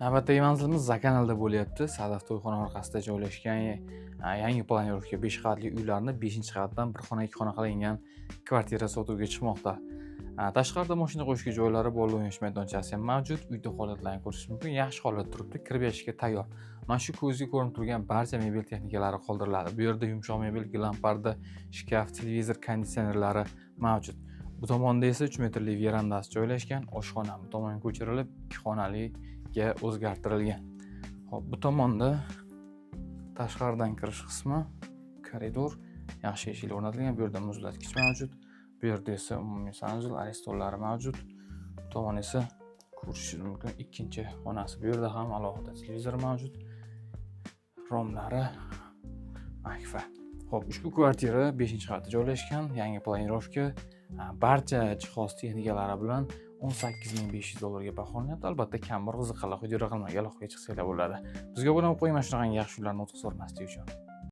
Navbatdagi manzilimiz Zakanalda bo'lyapti. Sadaf to'yxona orqasida joylashgan yangi planirovka 5 qavatli uylarni 5-qavatdan bir xona, 2 xona qilingan kvartira sotuvga chiqmoqda. Tashqarida mashina qo'yishga joylari, bola o'ynash maydonchasi ham mavjud. Uyda holatlarini ko'rish mumkin. Yaxshi holatda turibdi, kirib yashashga tayyor. Mana shu ko'zga ko'rinib turgan barcha mebel texnikalari qoldiriladi. Bu yerda yumshoq mebel, gilam parda, shkaf, televizor, konditsionerlari mavjud. Bu tomonda esa 3 metrli verandasi joylashgan. Oshxona bu tomonga ko'chirilib 2 xonaliga o'zgartirilgan. Xo'p, bu tomonda tashqaridan kirish qismi, koridor, yaxshi eshiklar o'rnatilgan. Bu yerda muzlatgich mavjud. Bu yerda esa umumiy sanuzil, aristonlari mavjud. Bu tomon esa ko'rishingiz mumkin ikkinchi xonasi. Bu yerda ham alohida televizor mavjud. Romlari akfa. Xo'p, ushbu kvartira 5-qavatda joylashgan, yangi planirovka, barcha jihoz texnikalari bilan $18,500 ga baholanyapti. Albatta, kam bir qiziqqanlar quyida raqamlarga aloqaga chiqsanglar bo'ladi. Bizga obuna bo'lib qo'ying, mana shunaqangi yaxshi uylarni o'tib so'ramaslik uchun.